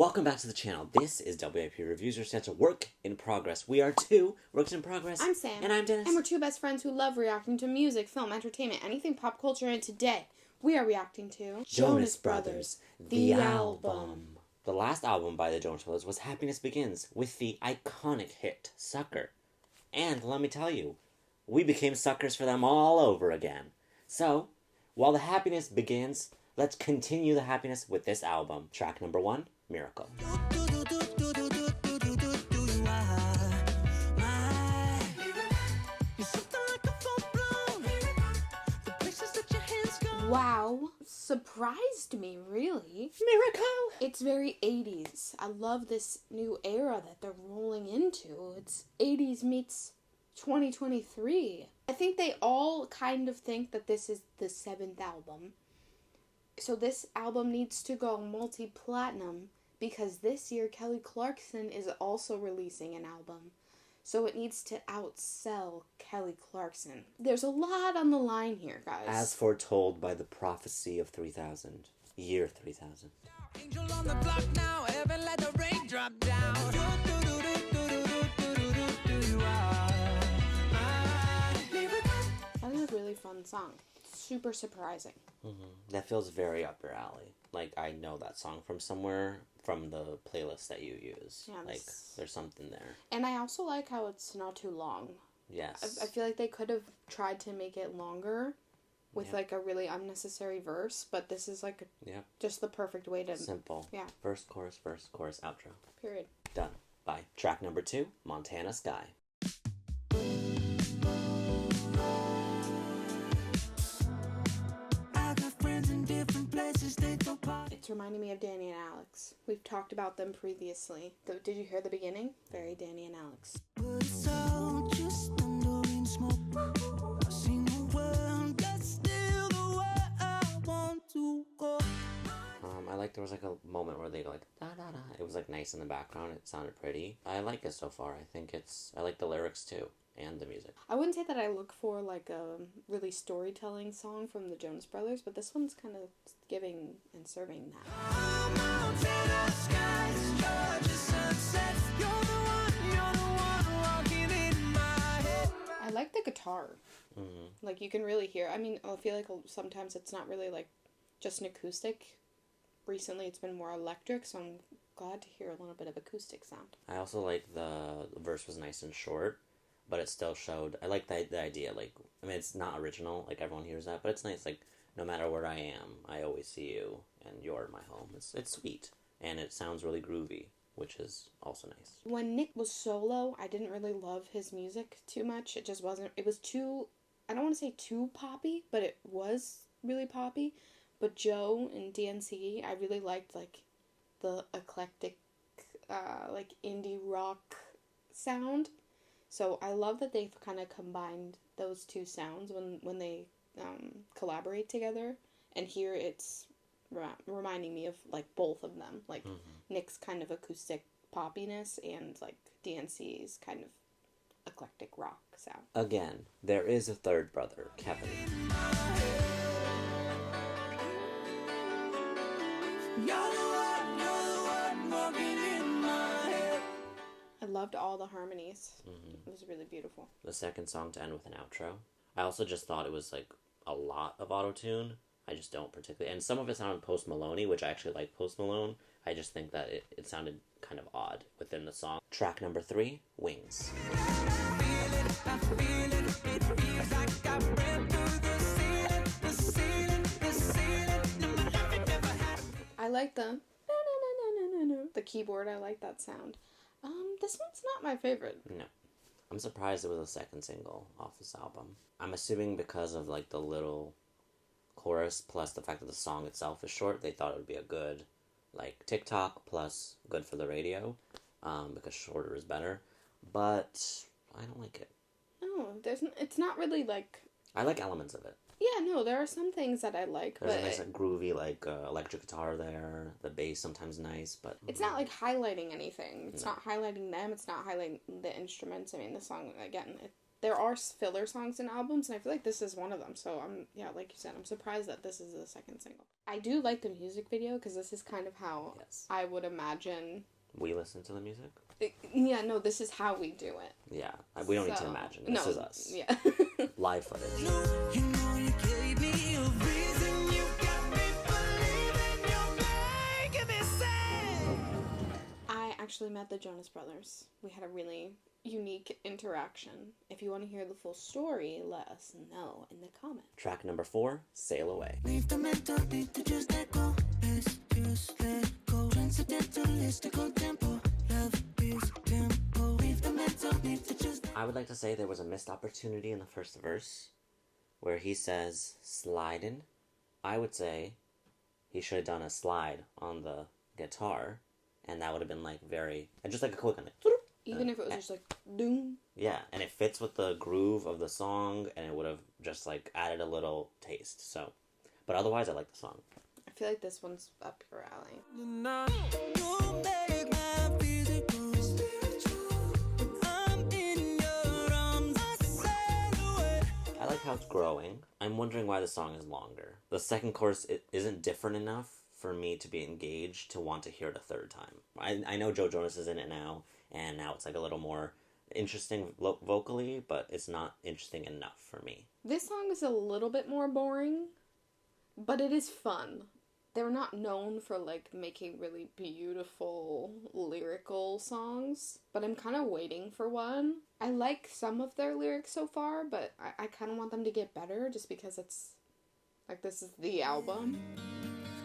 Welcome back to the channel. This is WIP Reviews, your stands for Work in Progress. We are two Works in Progress. I'm Sam. And I'm Dennis. And we're two best friends who love reacting to music, film, entertainment, anything pop culture, and today we are reacting to Jonas Brothers The Album. The last album by the Jonas Brothers was Happiness Begins with the iconic hit Sucker. And let me tell you, we became suckers for them all over again. So, while the happiness begins, let's continue the happiness with this album. Track number 1, Miracle. Wow. Surprised me, really. Miracle! It's very 80s. I love this new era that they're rolling into. It's 80s meets 2023. I think they all kind of think that this is the 7th album. So this album needs to go multi-platinum because this year Kelly Clarkson is also releasing an album. So it needs to outsell Kelly Clarkson. There's a lot on the line here, guys. As foretold by the prophecy of 3000. Year 3000. Angel on the block now, heaven let the rain drop down. That is a really fun song. Super surprising. That feels very up your alley. Like, I know that song from somewhere, from the playlist that you use. Yeah, like, there's something there. And I also like how it's not too long. Yes. I feel like they could have tried to make it longer with, like, a really unnecessary verse, but this is, like, just the perfect way to... Simple. Yeah. Verse, chorus, outro. Period. Done. Bye. Track number 2, Montana Sky. It's reminding me of Danny and Alex. We've talked about them previously. Did you hear the beginning? Very Danny and Alex. I like there was like a moment where they go like da da da. It was like nice in the background. It sounded pretty. I like it so far. I like the lyrics too and the music. I wouldn't say that I look for like a really storytelling song from the Jonas Brothers, but this one's kind of giving and serving that. I like the guitar. Like, you can really hear. I mean, I feel like sometimes it's not really like just an acoustic. Recently it's been more electric, so I'm glad to hear a little bit of acoustic sound. I also like the verse was nice and short, but it still showed. I like the idea. Like, I mean, it's not original. Like, everyone hears that, but it's nice. Like, no matter where I am, I always see you, and you're my home. It's sweet, and it sounds really groovy, which is also nice. When Nick was solo, I didn't really love his music too much. It just wasn't. It was too. I don't want to say too poppy, but it was really poppy. But Joe and DNC, I really liked, like, the eclectic, like, indie rock sound. So I love that they've kind of combined those two sounds when they collaborate together. And here it's reminding me of, like, both of them. Like, Nick's kind of acoustic poppiness and, like, DNC's kind of eclectic rock sound. Again, there is a third brother, Kevin. I loved all the harmonies. It was really beautiful. The second song to end with an outro. I also just thought it was like a lot of auto-tune. I just don't particularly, and some of it sounded Post Malone-y, which I actually like Post Malone. I just think that it sounded kind of odd within the song. Track number 3, Wings. I like the keyboard. I like that sound. This one's not my favorite. No. I'm surprised it was a second single off this album. I'm assuming because of like the little chorus plus the fact that the song itself is short, they thought it would be a good like TikTok plus good for the radio, because shorter is better. But I don't like it. No, it's not really like... I like elements of it. Yeah, no, there are some things that I like, There's but... a nice like, groovy like electric guitar there. The bass sometimes nice, but... It's not like highlighting anything. It's not highlighting them. It's not highlighting the instruments. I mean, the song, again, there are filler songs in albums, and I feel like this is one of them. So like you said, I'm surprised that this is the second single. I do like the music video because this is kind of how I would imagine we listen to the music. This is how we do it. Yeah, we don't need to imagine. This is us. Yeah. Live footage. You know you gave me a reason, you got me believing, you're making me sad. I actually met the Jonas Brothers. We had a really unique interaction. If you want to hear the full story, let us know in the comments. Track number 4, Sail Away. Leave the mental, need to just let go. Just let go. Transcendentalistical tempo. Love is tempo. Leave the mental, need to just. I would like to say there was a missed opportunity in the first verse where he says sliding. I would say he should have done a slide on the guitar, and that would have been like just like a click on it. Even if it was just like doom. Yeah, and it fits with the groove of the song, and it would have just like added a little taste. So, but otherwise, I like the song. I feel like this one's up your alley. You make my physical spiritual. I'm in your arms, I sail away. I like how it's growing. I'm wondering why the song is longer. The second chorus isn't different enough for me to be engaged to want to hear it a third time. I know Joe Jonas is in it now, and now it's like a little more interesting vocally, but it's not interesting enough for me. This song is a little bit more boring, but it is fun. They're not known for like making really beautiful lyrical songs, but I'm kind of waiting for one. I like some of their lyrics so far, but I kind of want them to get better just because it's like this is the album.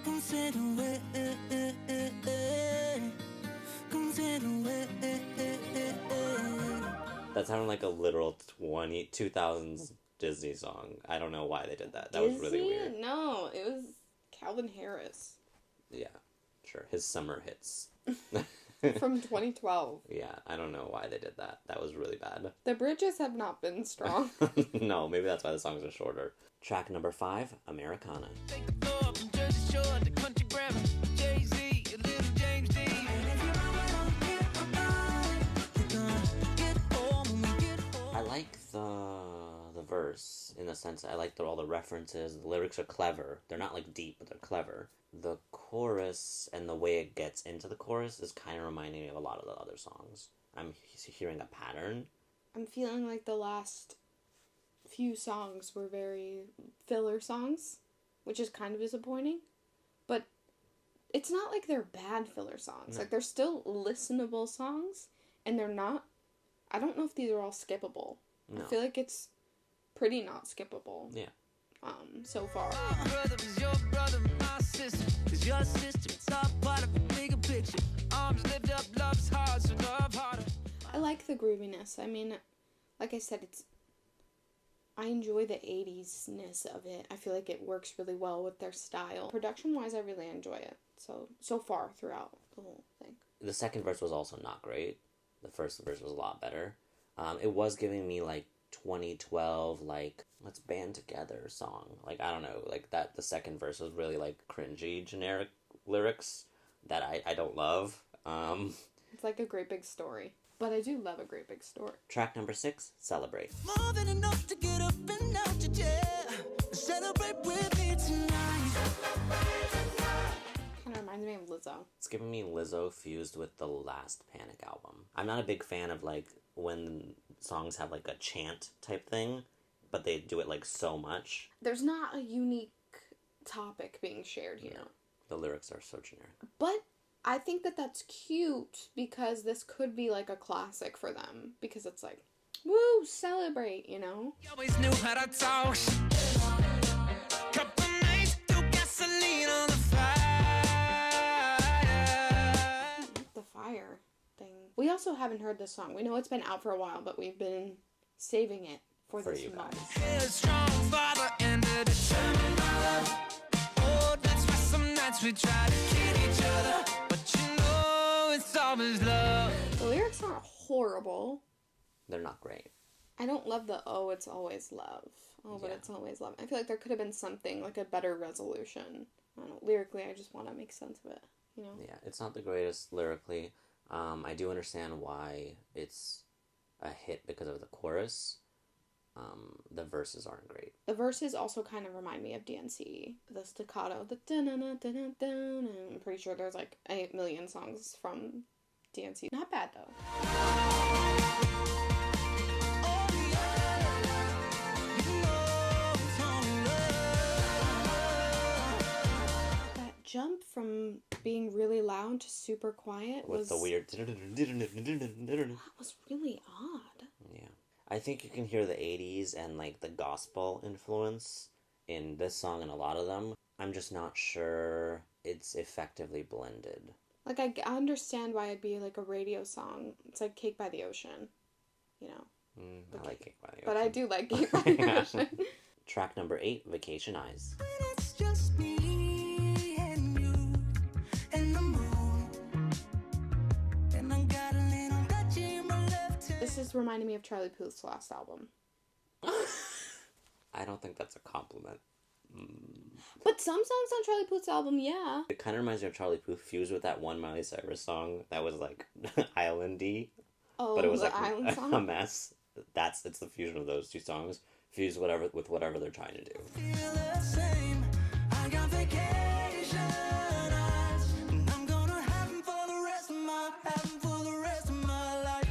Come sail away. Come sail away. That sounded like a literal 2000s Disney song. I don't know why they did that. That was really weird. No, it was Calvin Harris. Yeah, sure. His summer hits. From 2012. Yeah, I don't know why they did that. That was really bad. The bridges have not been strong. No, maybe that's why the songs are shorter. Track number 5, Americana. Take the floor from Jersey Shore to country grammar. Jay-Z, a little James D. I like the verse in the sense I like all the references. The lyrics are clever. They're not like deep, but they're clever. The chorus and the way it gets into the chorus is kind of reminding me of a lot of the other songs. I'm hearing a pattern. I'm feeling like the last few songs were very filler songs, which is kind of disappointing. But it's not like they're bad filler songs. No. Like, they're still listenable songs, and they're not... I don't know if these are all skippable. No. I feel like it's pretty not skippable. Yeah. So far. My brother is your brother, my sister is your sister. It's all part of a bigger picture. Arms lift up, love's hard, so love harder. I like the grooviness. I mean, like I said, I enjoy the 80s-ness of it. I feel like it works really well with their style. Production-wise, I really enjoy it. So far throughout the whole thing. The second verse was also not great. The first verse was a lot better. It was giving me like 2012, like, let's band together song. Like, I don't know, like that, the second verse was really like cringy, generic lyrics that I don't love. It's like a great big story. But I do love a great big story. Track number 6, Celebrate. More than enough to get up and out your chair. Celebrate with me tonight. Kind of reminds me of Lizzo. It's giving me Lizzo fused with the last Panic album. I'm not a big fan of like when songs have like a chant type thing, but they do it like so much. There's not a unique topic being shared here. No, the lyrics are so generic. But I think that that's cute because this could be like a classic for them. Because it's like, woo, celebrate, you know? You always knew how to talk. Couple nights, threw gasoline on the fire. The fire thing. We also haven't heard this song. We know it's been out for a while, but we've been saving it for this you month. A strong father and a determined mother. Oh, that's why some nights we try to kill each other. But you know it's always love. The lyrics aren't horrible. They're not great. I don't love the, oh, it's always love. Oh, but Yeah. it's always love. I feel like there could have been something, like a better resolution. I don't know, lyrically, I just want to make sense of it, you know? Yeah, it's not the greatest lyrically. I do understand why it's a hit because of the chorus, the verses aren't great. The verses also kind of remind me of DNC. The staccato, the dun-dun-dun-dun-dun. I'm pretty sure there's like 8 million songs from DNC. Not bad though. That jump from being really loud to super quiet With the weird... That was really odd. Yeah. I think you can hear the 80s and, like, the gospel influence in this song and a lot of them. I'm just not sure it's effectively blended. Like, I understand why it'd be, like, a radio song. It's like Cake by the Ocean, you know. I like Cake by the Ocean. But I do like Cake by the Ocean. Track number 8, Vacation Eyes. It's just me and you and the moon. And I got a little touch in my left hand. This is reminding me of Charlie Puth's last album. I don't think that's a compliment. But some songs on Charlie Puth's album, yeah. It kind of reminds me of Charlie Puth fused with that one Miley Cyrus song that was like islandy, Oh, but it was the like island song? a mess. It's the fusion of those two songs, fused with whatever they're trying to do. Feel the same. I got vacation eyes, and I'm gonna have 'em for the rest of my life.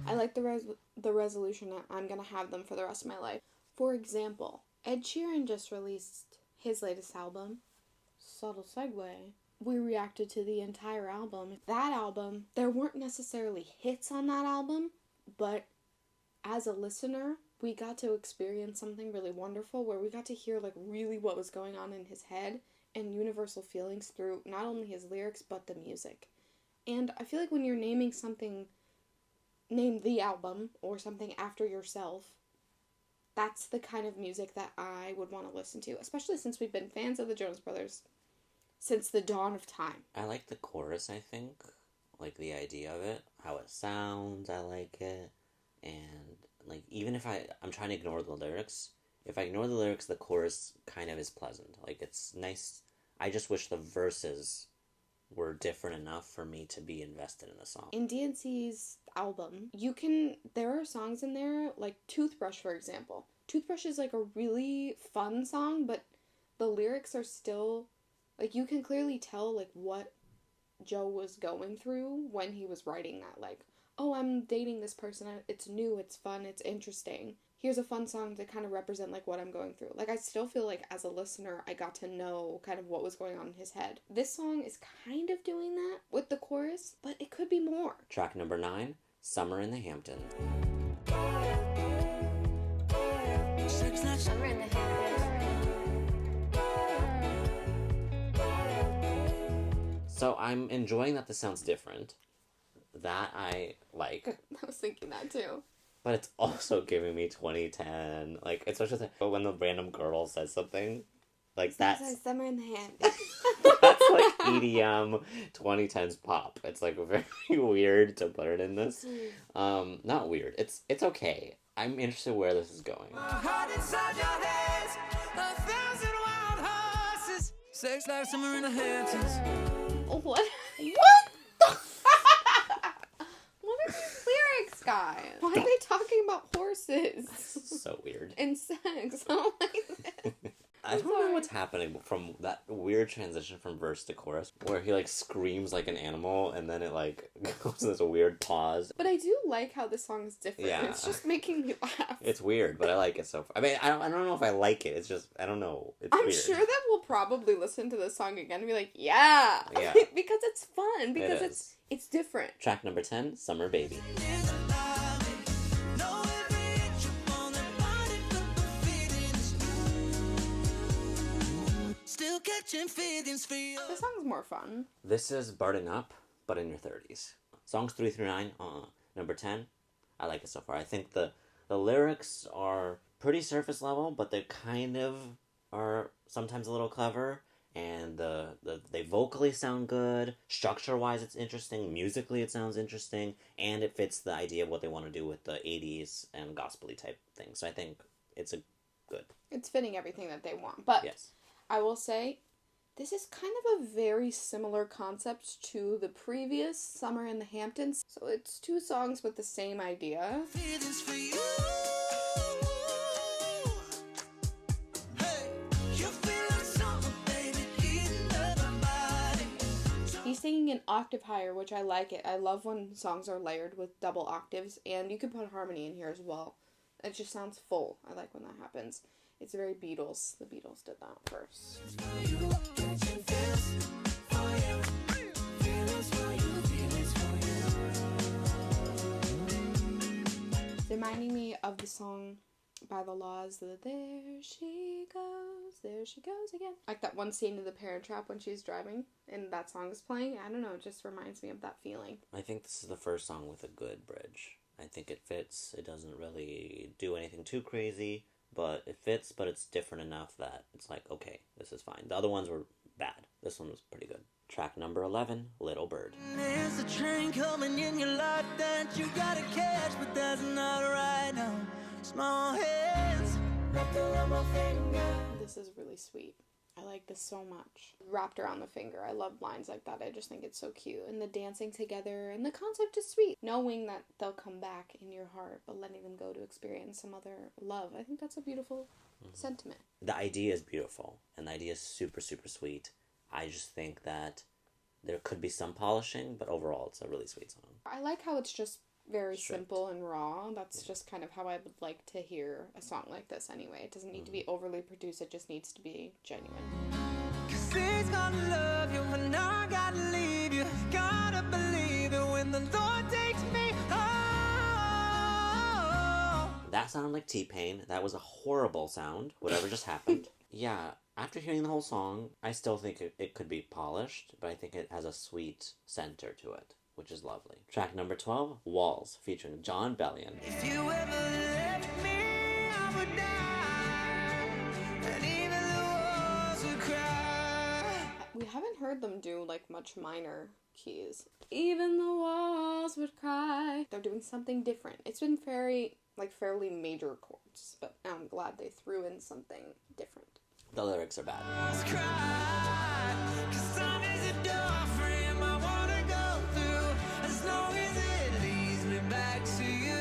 I like the resolution that I'm gonna have them for the rest of my life. For example, Ed Sheeran just released his latest album, subtle segue. We reacted to the entire album. That album, there weren't necessarily hits on that album, but as a listener, we got to experience something really wonderful where we got to hear like really what was going on in his head and universal feelings through not only his lyrics but the music. And I feel like when you're naming something, name the album or something after yourself, that's the kind of music that I would want to listen to, especially since we've been fans of the Jonas Brothers since the dawn of time. I like the chorus, I think. Like the idea of it. How it sounds, I like it. And like even if I'm trying to ignore the lyrics, if I ignore the lyrics, the chorus kind of is pleasant. Like it's nice. I just wish the verses were different enough for me to be invested in the song. In DNC's album, there are songs in there, like Toothbrush, for example. Toothbrush is like a really fun song, but the lyrics are still, like, you can clearly tell, like, what Joe was going through when he was writing that. Like, oh, I'm dating this person, it's new, it's fun, it's interesting. Here's a fun song to kind of represent, like, what I'm going through. Like, I still feel like, as a listener, I got to know kind of what was going on in his head. This song is kind of doing that with the chorus, but it could be more. Track number 9, Summer in the Hamptons. Summer in the Hamptons. So I'm enjoying that this sounds different. That I like. I was thinking that too. But it's also giving me 2010, like, especially when the random girl says something, like, that's Summer in the Hamptons. that's like EDM 2010s pop. It's, like, very weird to put it in this. Not weird. It's okay. I'm interested where this is going. My heart inside your hands, 1,000 wild horses. Sex life, summer in the Hamptons. What? What the? What are these lyrics, guys? Why are they talking about horses So weird. and sex? I don't like this. I don't know what's happening from that weird transition from verse to chorus, where he, like, screams like an animal, and then it, like, goes to this weird pause. But I do like how this song is different. Yeah. It's just making me laugh. It's weird, but I like it so far. I mean, I don't know if I like it. It's just, I don't know. It's I'm weird. sure that we'll probably listen to this song again and be like, yeah. Yeah. Because it's fun. Because It is. it's different. Track number 10, Summer Baby. Still catching feelings for you. This song's more fun. This is Burden Up, but in your 30s. Songs 3 through 9, number 10, I like it so far. I think the lyrics are pretty surface level, but they kind of are sometimes a little clever, and they vocally sound good. Structure-wise, it's interesting. Musically, it sounds interesting, and it fits the idea of what they want to do with the 80s and gospel-y type thing. So I think it's good. It's fitting everything that they want. But Yes. I will say, this is kind of a very similar concept to the previous Summer in the Hamptons. So it's two songs with the same idea. Feelings for you. singing an octave higher, which I like it. I love when songs are layered with double octaves, and you can put harmony in here as well. It just sounds full. I like when that happens. It's very Beatles. The Beatles did that first. It's reminding me of the song by The Laws, the there she goes again. Like that one scene in The Parent Trap when she's driving and that song is playing. I don't know, it just reminds me of that feeling. I think this is the first song with a good bridge. I think it fits. It doesn't really do anything too crazy, but it fits, but it's different enough that it's like, okay, this is fine. The other ones were bad. This one was pretty good. Track number 11, Little Bird. There's a train coming in your life that you gotta catch, but that's not right now. Small hands wrapped around my finger. This is really sweet. I like this so much. Wrapped around the finger. I love lines like that. I just think it's so cute. And the dancing together and the concept is sweet. Knowing that they'll come back in your heart, but letting them go to experience some other love. I think that's a beautiful sentiment. The idea is beautiful, and the idea is super, super sweet. I just think that there could be some polishing, but overall it's a really sweet song. I like how it's just very Strict. simple and raw. That's just kind of how I would like to hear a song like this anyway. It doesn't need to be overly produced, it just needs to be genuine. 'Cause he's gonna love you and I gotta leave you. Gotta believe it when the Lord takes me home. That sounded like T-Pain. That was a horrible sound, whatever just happened. Yeah, after hearing the whole song, I still think it could be polished, but I think it has a sweet center to it, which is lovely. Track number 12, Walls, featuring John Bellion. If you ever left me, I would die. And even the walls would cry. We haven't heard them do like much minor keys. Even the walls would cry. They're doing something different. It's been fairly major chords, but I'm glad they threw in something different. The lyrics are bad. Cry. 'Cause time is a door frame I wanna go through. As long as it leads me back to you.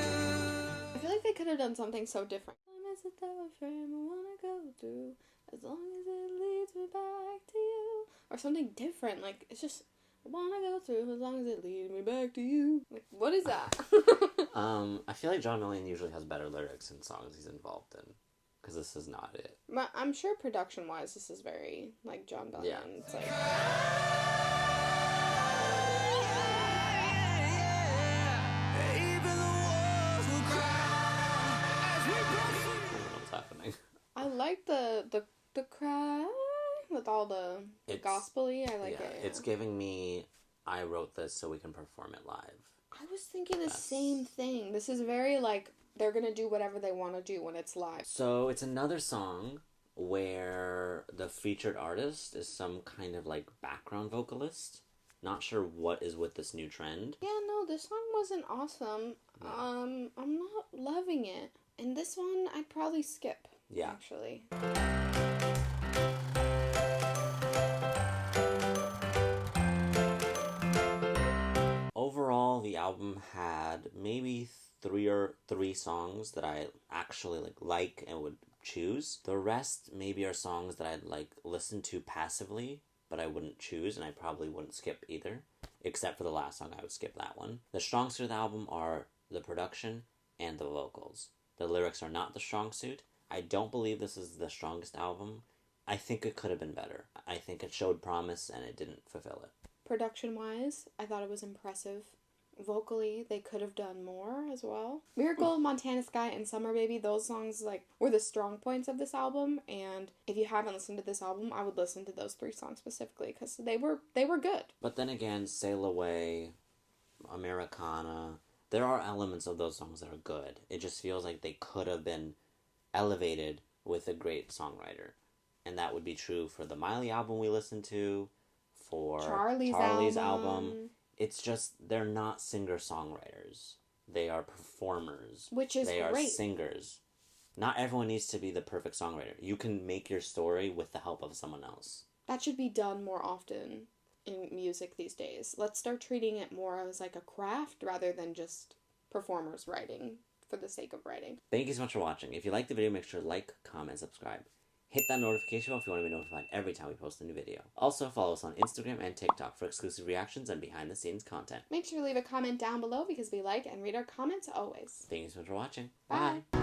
I feel like they could have done something so different. Time is a thoroughfare I wanna go through, as long as it leads me back to you. Or something different, like, it's just, I wanna go through, as long as it leads me back to you. Like, what is that? I feel like John Bellion usually has better lyrics in songs he's involved in, because this is not it. I'm sure production-wise, this is very, like, John Bellion. Yeah. It's like... Even the walls will cry as we I don't know what's happening. I like the cry with all the gospel-y. I like it. Yeah. It's giving me, I wrote this so we can perform it live. I was thinking the same thing. This is very, like, they're gonna do whatever they want to do when it's live. So it's another song where the featured artist is some kind of, like, background vocalist. Not sure what is with this new trend. Yeah, no, this song wasn't awesome. No. I'm not loving it. And this one, I'd probably skip. Yeah. Actually. Overall, the album had maybe three songs that I actually like and would choose. The rest maybe are songs that I'd like listen to passively, but I wouldn't choose, and I probably wouldn't skip either. Except for the last song, I would skip that one. The strong suit of the album are the production and the vocals. The lyrics are not the strong suit. I don't believe this is the strongest album. I think it could have been better. I think it showed promise and it didn't fulfill it. Production-wise, I thought it was impressive. Vocally, they could have done more as well. Miracle, Montana Sky, and Summer Baby, those songs like were the strong points of this album, and if you haven't listened to this album, I would listen to those 3 songs specifically because they were good. But then again, Sail Away, Americana, there are elements of those songs that are good. It just feels like they could have been elevated with a great songwriter. And that would be true for the Miley album we listened to, for Charlie's album. It's just, they're not singer-songwriters. They are performers. Which is They great. are singers. Not everyone needs to be the perfect songwriter. You can make your story with the help of someone else. That should be done more often in music these days. Let's start treating it more as like a craft rather than just performers writing for the sake of writing. Thank you so much for watching. If you liked the video, make sure to like, comment, subscribe. Hit that notification bell if you want to be notified every time we post a new video. Also, follow us on Instagram and TikTok for exclusive reactions and behind-the-scenes content. Make sure to leave a comment down below because we like and read our comments always. Thank you so much for watching. Bye. Bye.